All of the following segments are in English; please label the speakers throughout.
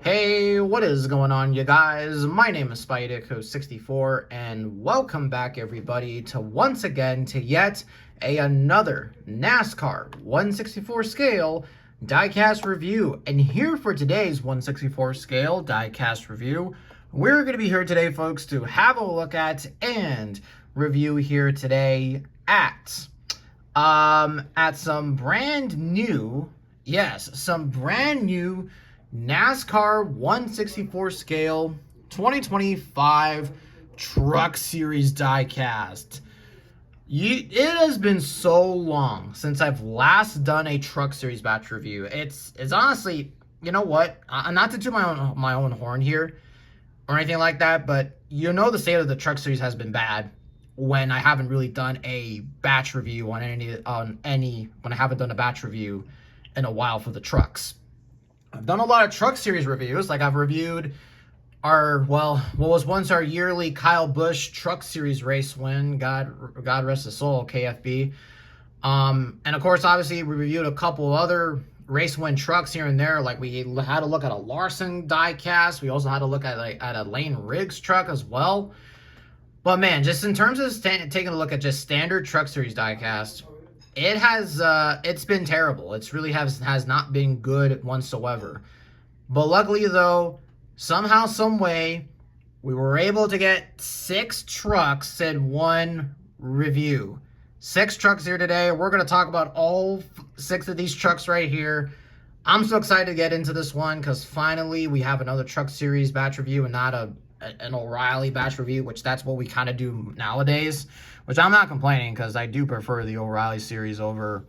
Speaker 1: Hey, what is going on, you guys? My name is Spideyco64, and welcome back, everybody, to once again to yet another NASCAR 164 scale diecast review. And here for today's 164 scale diecast review, we're going to be here today, folks, to have a look at and review here today at some brand new, some brand new NASCAR 164 scale 2025 Truck Series diecast. It has been so long since I've last done a Truck Series batch review. It's honestly, you know what? Not to toot my own horn here or anything like that, but you know the state of the Truck Series has been bad when I haven't really done a batch review when I haven't done a batch review in a while for the trucks. I've done a lot of Truck Series reviews. Like, I've reviewed what was once our yearly Kyle Busch Truck Series race win. God rest his soul, KFB. And of course, obviously, we reviewed a couple other race win trucks here and there. Like, we had to look at a Larson diecast. We also had to look at a Lane Riggs truck as well. But man, just in terms of taking a look at just standard Truck Series diecast, it's been terrible. It really has not been good whatsoever. But luckily, though, somehow, some way, we were able to get 6 trucks in one review. 6 trucks here today. We're going to talk about all 6 of these trucks right here. I'm so excited to get into this one because finally we have another Truck Series batch review and not an O'Reilly batch review, which that's what we kind of do nowadays, which I'm not complaining because I do prefer the O'Reilly series over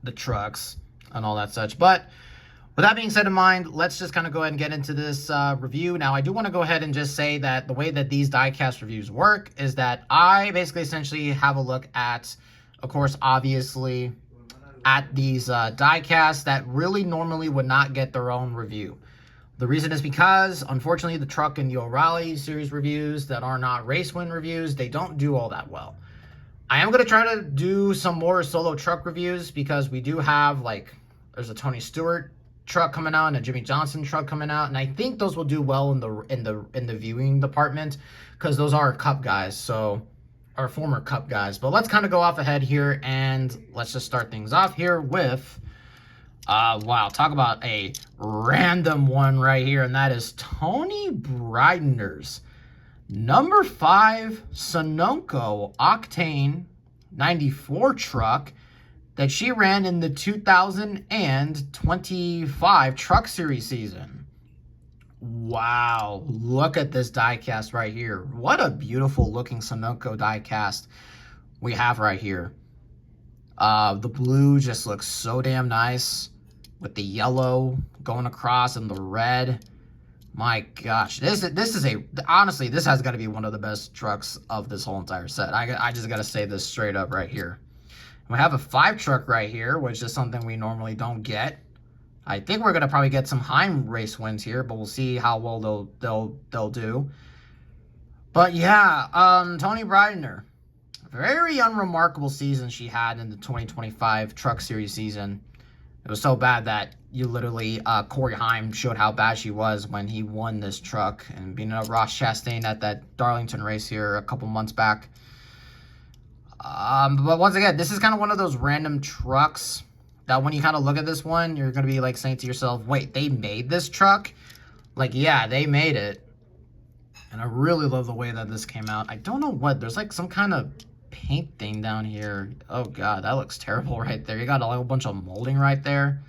Speaker 1: the trucks and all that such. But with that being said in mind, let's just kind of go ahead and get into this review. Now, I do want to go ahead and just say that the way that these diecast reviews work is that I basically essentially have a look at, of course, obviously, at these diecasts that really normally would not get their own review. The reason is because, unfortunately, the truck and the O'Reilly series reviews that are not race win reviews, they don't do all that well. I am going to try to do some more solo truck reviews because we do have, there's a Tony Stewart truck coming out and a Jimmy Johnson truck coming out, and I think those will do well in the viewing department because those are Cup guys, so our former Cup guys. But let's kind of go off ahead here and let's just start things off here with wow, talk about a random one right here, and that is Tony Breidender's number 5 Sunoco Octane 94 truck that she ran in the 2025 Truck Series season. Wow, look at this diecast right here. What a beautiful looking Sunoco diecast we have right here. The blue just looks so damn nice with the yellow going across and the red. My gosh, this is honestly, this has got to be one of the best trucks of this whole entire set. I just got to say this straight up right here. We have a 5 truck right here, which is something we normally don't get. I think we're going to probably get some Heim race wins here, but we'll see how well they'll do. But yeah, Tony Breidender. Very unremarkable season she had in the 2025 Truck Series season. It was so bad that you literally, Corey Heim showed how bad she was when he won this truck and beating up Ross Chastain at that Darlington race here a couple months back. But once again, this is kind of one of those random trucks that when you kind of look at this one, you're going to be like saying to yourself, wait, they made this truck? Like, yeah, they made it. And I really love the way that this came out. I don't know what, there's like some kind of paint thing down here. Oh god, that looks terrible right there. You got a whole bunch of molding right there.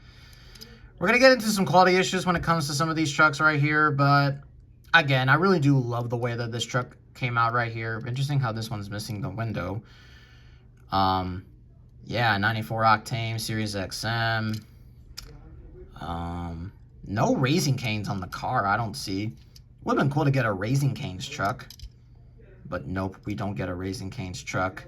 Speaker 1: We're gonna get into some quality issues when it comes to some of these trucks right here, but again, I really do love the way that this truck came out right here. Interesting how this one's missing the window. Yeah, 94 octane Series XM. No Raising Canes on the car, I don't see. Would have been cool to get a Raising Canes truck. But nope, we don't get a Raising Canes truck.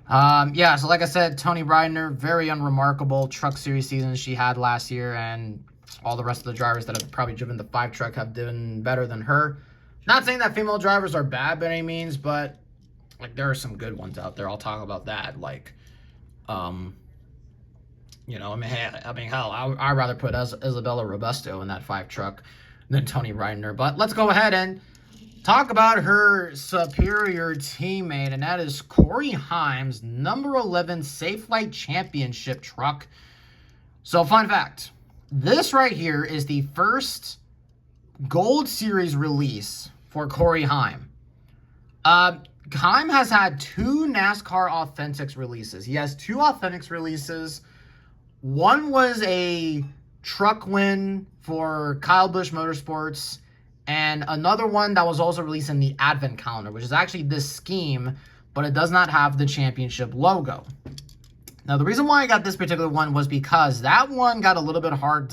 Speaker 1: Yeah, so like I said, Tony Breidender, very unremarkable Truck Series season she had last year, and all the rest of the drivers that have probably driven the 5 truck have done better than her. Not saying that female drivers are bad by any means, but like there are some good ones out there. I'll talk about that. Like, You know, hell, I'd rather put Isabella Robusto in that 5 truck than Tony Reiner. But let's go ahead and talk about her superior teammate, and that is Corey Haim's number 11 Safe Light Championship truck. So, fun fact, this right here is the first Gold Series release for Corey Haim. Haim has had 2 NASCAR Authentics releases. He has 2 Authentics releases. One was a truck win for Kyle Busch Motorsports, and another one that was also released in the Advent Calendar, which is actually this scheme, but it does not have the championship logo. Now, the reason why I got this particular one was because that one got a little bit hard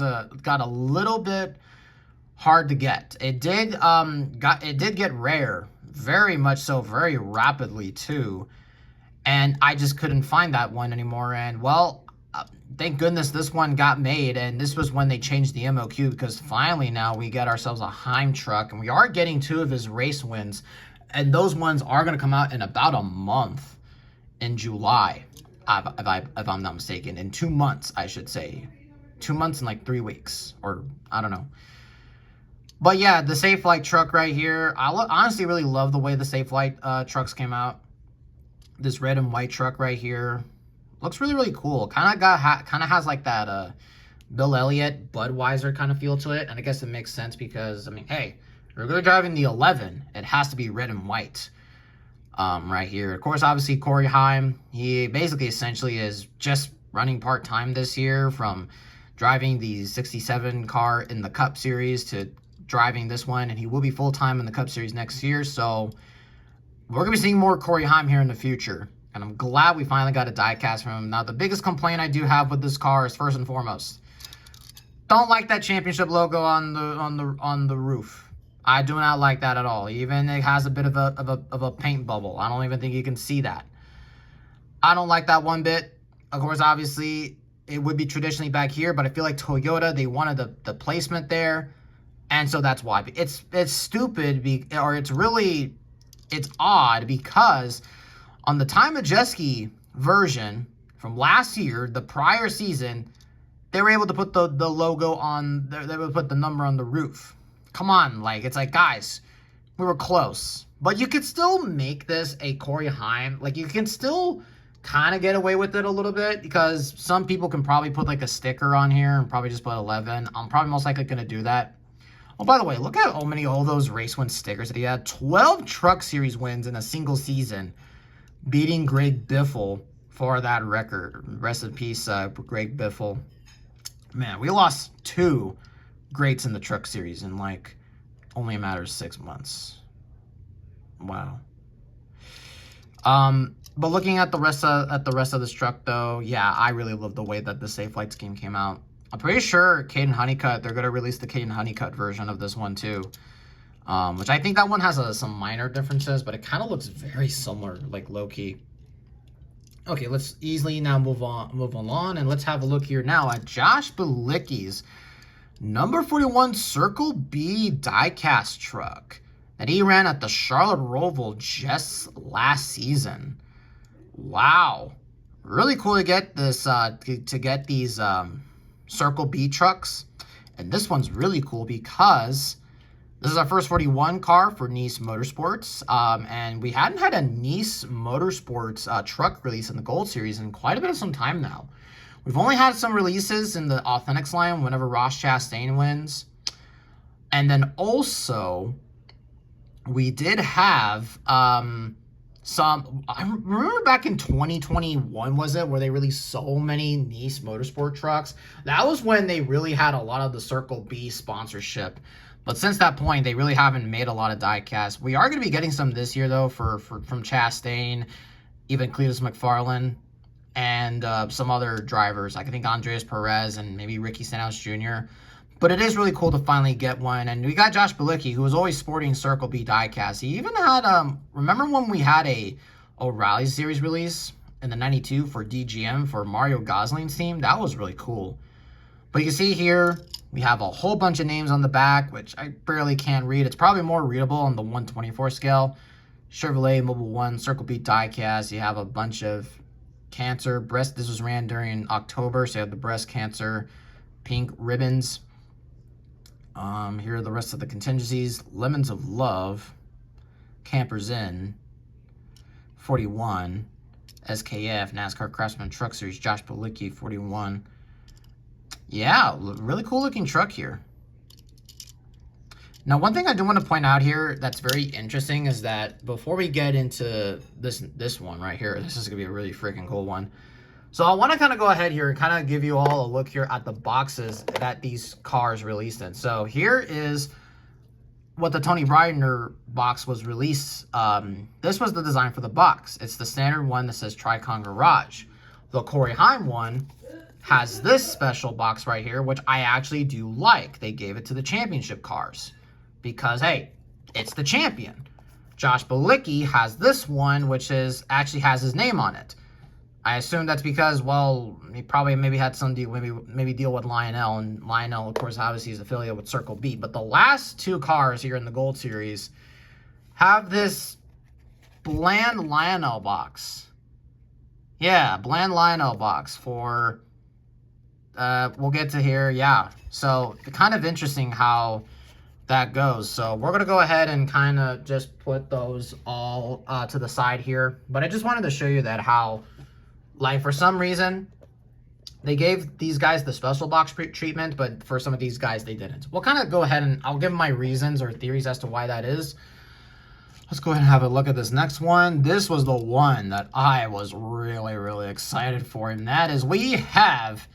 Speaker 1: to get. It did get rare, very much so, very rapidly too, and I just couldn't find that one anymore. And well, thank goodness this one got made, and this was when they changed the MOQ, because finally now we get ourselves a Haim truck, and we are getting 2 of his race wins, and those ones are going to come out in about a month, in July, if I'm not mistaken. In 2 months, I should say. 2 months and like 3 weeks, or I don't know. But yeah, the Safe Light truck right here, I honestly really love the way the Safe Light trucks came out. This red and white truck right here looks really, really cool. Kind of has like that Bill Elliott, Budweiser kind of feel to it. And I guess it makes sense because, I mean, hey, if you're going to drive in the 11, it has to be red and white right here. Of course, obviously, Corey Haim, he basically essentially is just running part-time this year, from driving the 67 car in the Cup Series to driving this one. And he will be full-time in the Cup Series next year. So we're going to be seeing more Corey Haim here in the future. And I'm glad we finally got a diecast from him. Now, the biggest complaint I do have with this car is, first and foremost, don't like that championship logo on the roof. I do not like that at all. Even it has a bit of a paint bubble. I don't even think you can see that. I don't like that one bit. Of course, obviously, it would be traditionally back here, but I feel like Toyota, they wanted the placement there, and so that's why. It's stupid, it's odd, because on the Ty Majeski version from last year, the prior season, they were able to put the logo on, they would put the number on the roof. Come on, like, it's like, guys, we were close. But you could still make this a Corey Haim. Like, you can still kind of get away with it a little bit, because some people can probably put like a sticker on here and probably just put 11. I'm probably most likely going to do that. Oh, by the way, look at all those race win stickers that he had. 12 Truck Series wins in a single season, beating Greg Biffle for that record. Rest in peace, Greg Biffle. Man, we lost 2 greats in the Truck Series in like only a matter of 6 months. Wow. But looking at the rest of this truck, though, yeah, I really love the way that the Safe Light scheme came out. I'm pretty sure Caden Honeycutt, they're gonna release the Caden Honeycutt version of this one too. Which I think that one has some minor differences, but it kind of looks very similar, like low-key. Okay, let's easily now move on, and let's have a look here now at Josh Bilicki's number 41 Circle B diecast truck that he ran at the Charlotte Roval just last season. Wow, really cool to get this these Circle B trucks, and this one's really cool because this is our first 41 car for Nice Motorsports, and we hadn't had a Nice Motorsports truck release in the Gold Series in quite a bit of some time now. We've only had some releases in the Authentics line whenever Ross Chastain wins, and then also we did have some, I remember back in 2021, was it, where they released so many Nice Motorsport trucks. That was when they really had a lot of the Circle B sponsorship. But since that point, they really haven't made a lot of diecasts. We are going to be getting some this year, though, from Chastain, even Cletus McFarlane, and some other drivers. Like I think Andreas Perez and maybe Ricky Stenhouse Jr. But it is really cool to finally get one. And we got Josh Bilicki, who was always sporting Circle B diecast. He even had, remember when we had a O'Reilly Series release in the 92 for DGM for Mario Gosling's team? That was really cool. But you can see here, we have a whole bunch of names on the back, which I barely can read. It's probably more readable on the 1/24 scale. Chevrolet Mobile 1, Circle B diecast. You have a bunch of cancer, breast. This was ran during October, so you have the breast cancer, pink ribbons. Here are the rest of the contingencies. Lemons of Love, Campers Inn, 41. SKF, NASCAR Craftsman Truck Series, Josh Bilicki, 41. Yeah, really cool looking truck here. Now, one thing I do want to point out here that's very interesting is that before we get into this one right here, this is going to be a really freaking cool one. So I want to kind of go ahead here and kind of give you all a look here at the boxes that these cars released in. So here is what the Tony Bryner box was released. This was the design for the box. It's the standard one that says Tricon Garage. The Corey Heim one has this special box right here, which I actually do like. They gave it to the championship cars because, hey, it's the champion. Josh Bilicki has this one, which actually has his name on it. I assume that's because, well, he probably maybe had some deal, maybe deal with Lionel, and Lionel, of course, obviously is affiliated with Circle B. But the last two cars here in the Gold Series have this bland Lionel box. Yeah, bland Lionel box for, we'll get to here, yeah. So, kind of interesting how that goes. So, we're going to go ahead and kind of just put those all to the side here. But I just wanted to show you that how, like, for some reason, they gave these guys the special box treatment, but for some of these guys, they didn't. We'll kind of go ahead and I'll give my reasons or theories as to why that is. Let's go ahead and have a look at this next one. This was the one that I was really, really excited for, and that is we have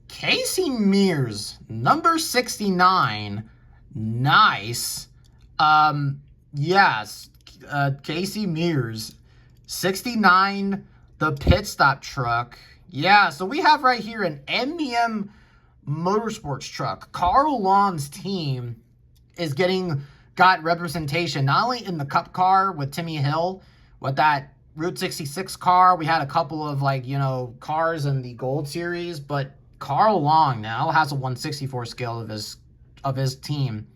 Speaker 1: Casey Mears, number 69. Nice. Yes, Casey Mears, 69. The pit stop truck. Yeah, so we have right here an MBM Motorsports truck. Carl Long's team is got representation not only in the Cup car with Timmy Hill, with that Route 66 car. We had a couple of, like, you know, cars in the Gold Series, but Carl Long now has a 1/64 scale of his team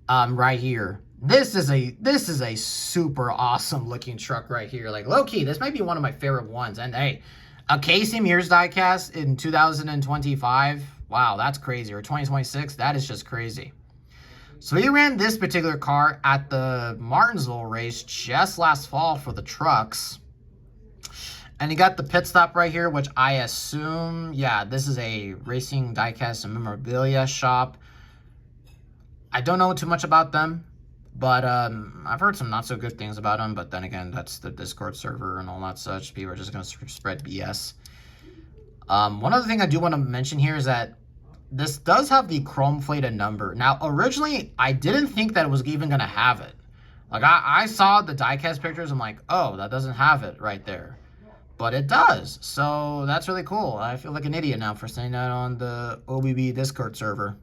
Speaker 1: right here. This is a super awesome looking truck right here. Like, low-key, this might be one of my favorite ones. And hey, a Casey Mears diecast in 2025. Wow, that's crazy. Or 2026, that is just crazy. So he ran this particular car at the Martinsville race just last fall for the trucks. And he got the pit stop right here, which I assume, yeah, this is a racing diecast and memorabilia shop. I don't know too much about them. But I've heard some not so good things about them. But then again, that's the Discord server and all that such. People are just going to spread BS. One other thing I do want to mention here is that this does have the chrome plated number. Now, originally, I didn't think that it was even going to have it. Like, I saw the diecast pictures. I'm like, oh, that doesn't have it right there. But it does. So that's really cool. I feel like an idiot now for saying that on the OBB Discord server.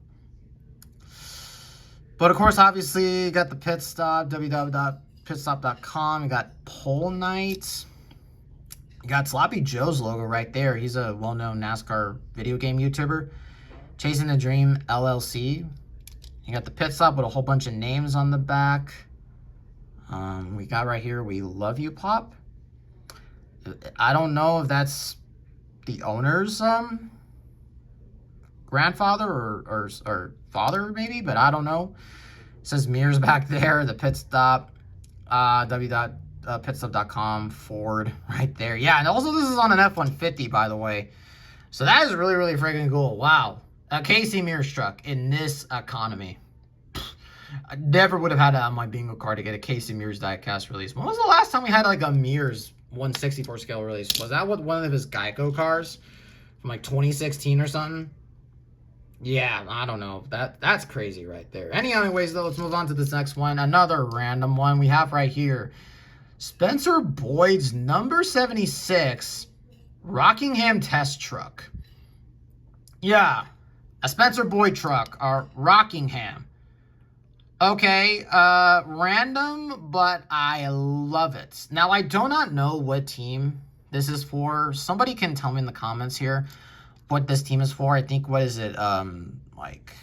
Speaker 1: But, of course, obviously, you got the pit stop, www.pitstop.com. You got Pole Night. You got Sloppy Joe's logo right there. He's a well-known NASCAR video game YouTuber. Chasing the Dream LLC. You got the pit stop with a whole bunch of names on the back. We got right here, We Love You Pop. I don't know if that's the owner's grandfather or father maybe, but I don't know. It says Mears back there, the pit stop, www.pitstop.com, Ford right there. Yeah, and also this is on an F-150, by the way. So that is really, really freaking cool. Wow. A Casey Mears truck in this economy. I never would have had it on my bingo card to get a Casey Mears diecast release. When was the last time we had like a Mears 1/64 scale release? Was that with one of his Geico cars from like 2016 or something? Yeah, I don't know. That's crazy right there. Anyways, though, let's move on to this next one. Another random one we have right here. Spencer Boyd's number 76 Rockingham test truck. Yeah, a Spencer Boyd truck, or Rockingham. Okay, random, but I love it. Now, I do not know what team this is for. Somebody can tell me in the comments here what this team is for. I think, what is it, like,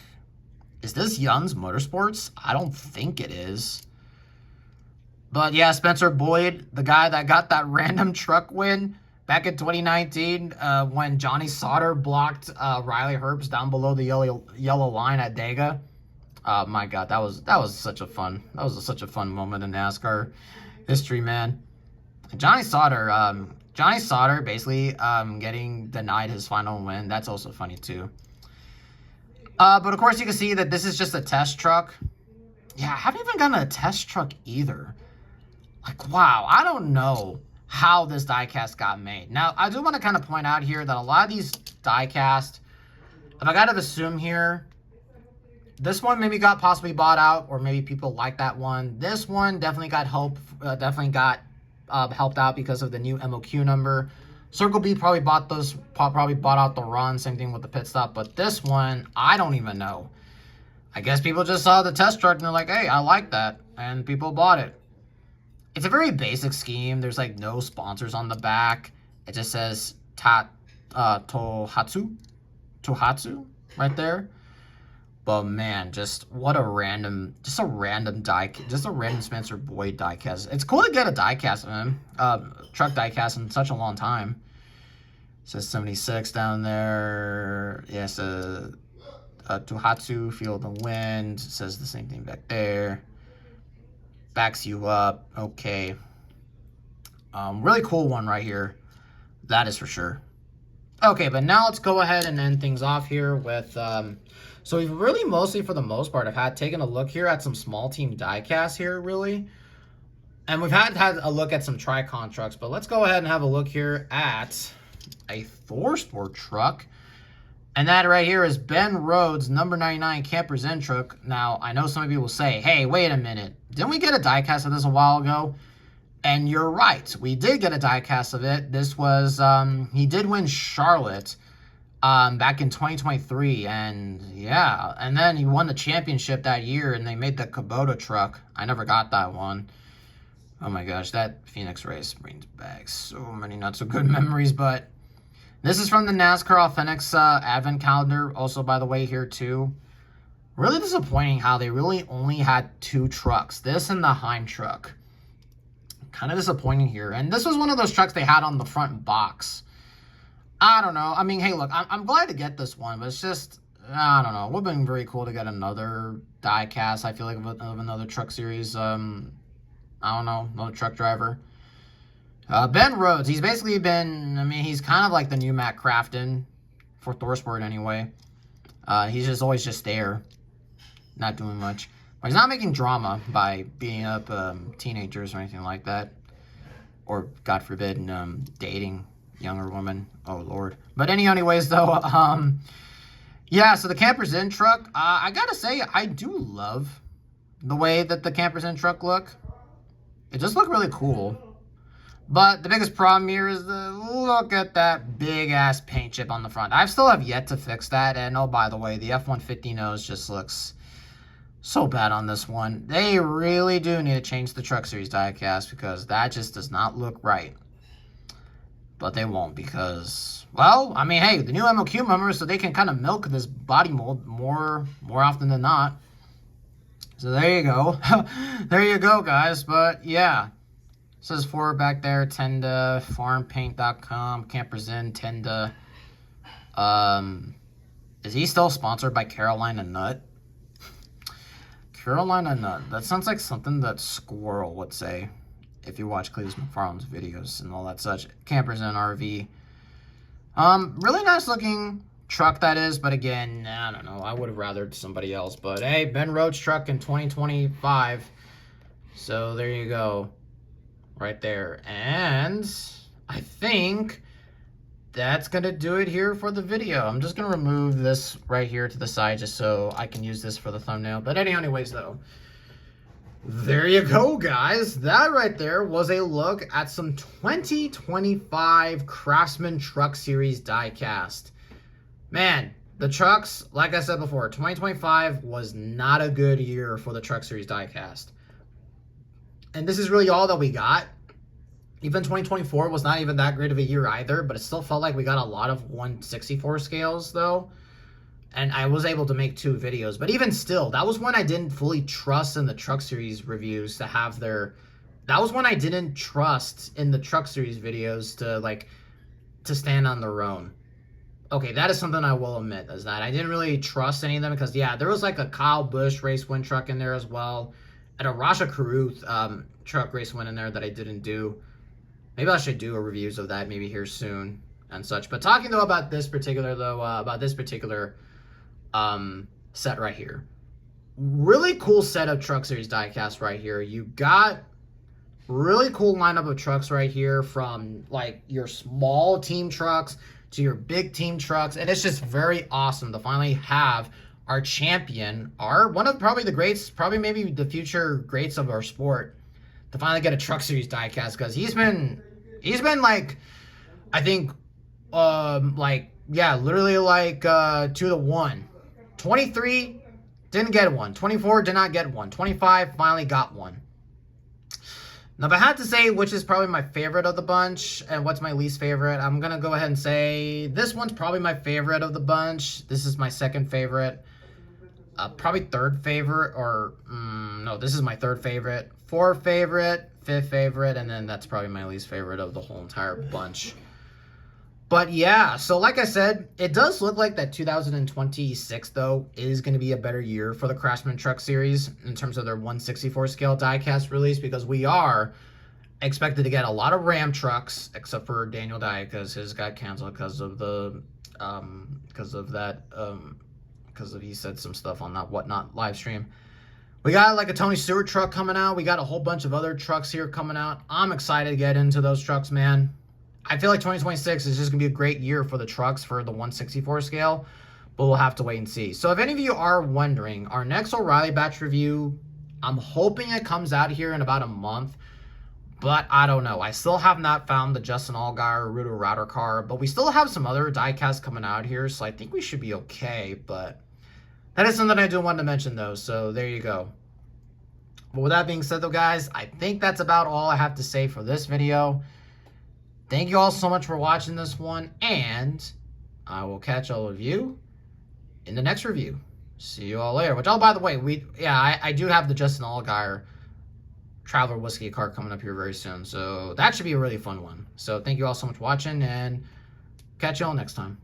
Speaker 1: is this Young's Motorsports? I don't think it is. But yeah, Spencer Boyd, the guy that got that random truck win Back in 2019, when Johnny Sauter blocked Riley Herbst down below the yellow line at Dega. My God, that was such a fun moment in NASCAR history, man. Johnny Sauter basically getting denied his final win. That's also funny too. But of course you can see that this is just a test truck. Yeah, I haven't even gotten a test truck either. Like, wow, I don't know how this diecast got made. Now, I do want to kind of point out here that a lot of these diecast, if I got to assume here, this one maybe got possibly bought out, or maybe people like that one. This one definitely got helped out because of the new MOQ number. Circle B probably bought out the run, same thing with the pit stop. But this one, I don't even know. I guess people just saw the test truck and they're like, hey, I like that, and people bought it. It's a very basic scheme. There's like no sponsors on the back. It just says Tohatsu right there. But man, just what a random Spencer Boyd diecast. It's cool to get a diecast, man. Truck diecast in such a long time. It says 76 down there. Yes, Tohatsu, Feel the Wind. It says the same thing back there. Backs you up. Okay. Really cool one right here. That is for sure. Okay, but now let's go ahead and end things off here with... so we've really mostly, for the most part, have taken a look here at some small team diecasts here, really. And we've had a look at some Tricon trucks, but let's go ahead and have a look here at a Thor Sport truck. And that right here is Ben Rhodes' number 99 Camper's Inn truck. Now, I know some of you will say, hey, wait a minute. Didn't we get a diecast of this a while ago? And you're right. We did get a diecast of it. This was, he did win Charlotte back in 2023. And yeah, and then he won the championship that year and they made the Kubota truck. I never got that one. Oh my gosh, that Phoenix race brings back so many not so good memories, but... This is from the NASCAR Authentics Advent Calendar, also, by the way, here, too. Really disappointing how they really only had 2 trucks. This and the Heim truck. Kind of disappointing here. And this was one of those trucks they had on the front box. I don't know. I mean, hey, look, I'm glad to get this one, but it's just, I don't know. It would have been very cool to get another diecast, I feel like, of another truck series. I don't know, another truck driver. Ben Rhodes, he's basically been, I mean, he's kind of like the new Matt Crafton for Thor Sport anyway. He's just always just there, not doing much. But he's not making drama by beating up teenagers or anything like that. Or, God forbid, dating younger women. Oh, Lord. But anyways, though, yeah, so the Camper's Inn truck, I gotta say, I do love the way that the Camper's Inn truck look. It just looked really cool. But the biggest problem here is look at that big-ass paint chip on the front. I still have yet to fix that. And, oh, by the way, the F-150 nose just looks so bad on this one. They really do need to change the Truck Series diecast because that just does not look right. But they won't because, well, I mean, hey, the new MOQ members, so they can kind of milk this body mold more often than not. So there you go. There you go, guys. But, yeah. It says forward back there, Tenda, farmpaint.com, Campers Inn, Tenda. Is he still sponsored by Carolina Nut? Carolina Nut. That sounds like something that Squirrel would say if you watch Cletus McFarland's videos and all that such. Campers Inn RV. Really nice looking truck that is, but again, I don't know. I would have rathered somebody else. But hey, Ben Rhodes truck in 2025. So there you go. Right there. And I think that's going to do it here for the video. I'm just going to remove this right here to the side just so I can use this for the thumbnail. But anyways, though, there you go, guys. That right there was a look at some 2025 Craftsman Truck Series diecast. Man, the trucks, like I said before, 2025 was not a good year for the Truck Series diecast. And this is really all that we got. Even 2024 was not even that great of a year either, but it still felt like we got a lot of 1/64 scales, though. And I was able to make 2 videos. But even still, that was when I didn't fully trust in the Truck Series reviews to have their... That was when I didn't trust in the Truck Series videos to, like, to stand on their own. Okay, that is something I will admit, is that I didn't really trust any of them because, yeah, there was like a Kyle Busch race win truck in there as well, and a Rasha Caruth truck race win in there that I didn't do. Maybe I should do a reviews of that maybe here soon and such. But talking though about this particular set right here, really cool set of Truck Series diecast right here. You got really cool lineup of trucks right here, from like your small team trucks to your big team trucks, and it's just very awesome to finally have our champion, our one of probably the greats, probably maybe the future greats of our sport, to finally get a Truck Series diecast, because he's been like, I think like, yeah, literally like 2-1. 23 didn't get one. 24 did not get one. 25 finally got one. Now, if I had to say which is probably my favorite of the bunch and what's my least favorite, I'm going to go ahead and say this one's probably my favorite of the bunch. This is my second favorite. Probably third favorite, or no, this is my third favorite. Fourth favorite, fifth favorite, and then that's probably my least favorite of the whole entire bunch. But yeah, so like I said, it does look like that 2026, though, is going to be a better year for the Craftsman Truck Series in terms of their 1/64 scale diecast release, because we are expected to get a lot of Ram trucks, except for Daniel Dye, because his got canceled because of the he said some stuff on that Whatnot live stream. We got like a Tony Stewart truck coming out. We got a whole bunch of other trucks here coming out. I'm excited to get into those trucks, man. I feel like 2026 is just going to be a great year for the trucks for the 1/64 scale, but we'll have to wait and see. So if any of you are wondering, our next O'Reilly batch review, I'm hoping it comes out here in about a month, but I don't know. I still have not found the Justin Allgaier Rudo Router car, but we still have some other diecasts coming out here, so I think we should be okay. But that is something I do want to mention, though, so there you go. But with that being said, though, guys, I think that's about all I have to say for this video. Thank you all so much for watching this one, and I will catch all of you in the next review. See you all later. Which, oh, by the way, I do have the Justin Allgaier Traveler Whiskey car coming up here very soon, so that should be a really fun one. So thank you all so much for watching, and catch you all next time.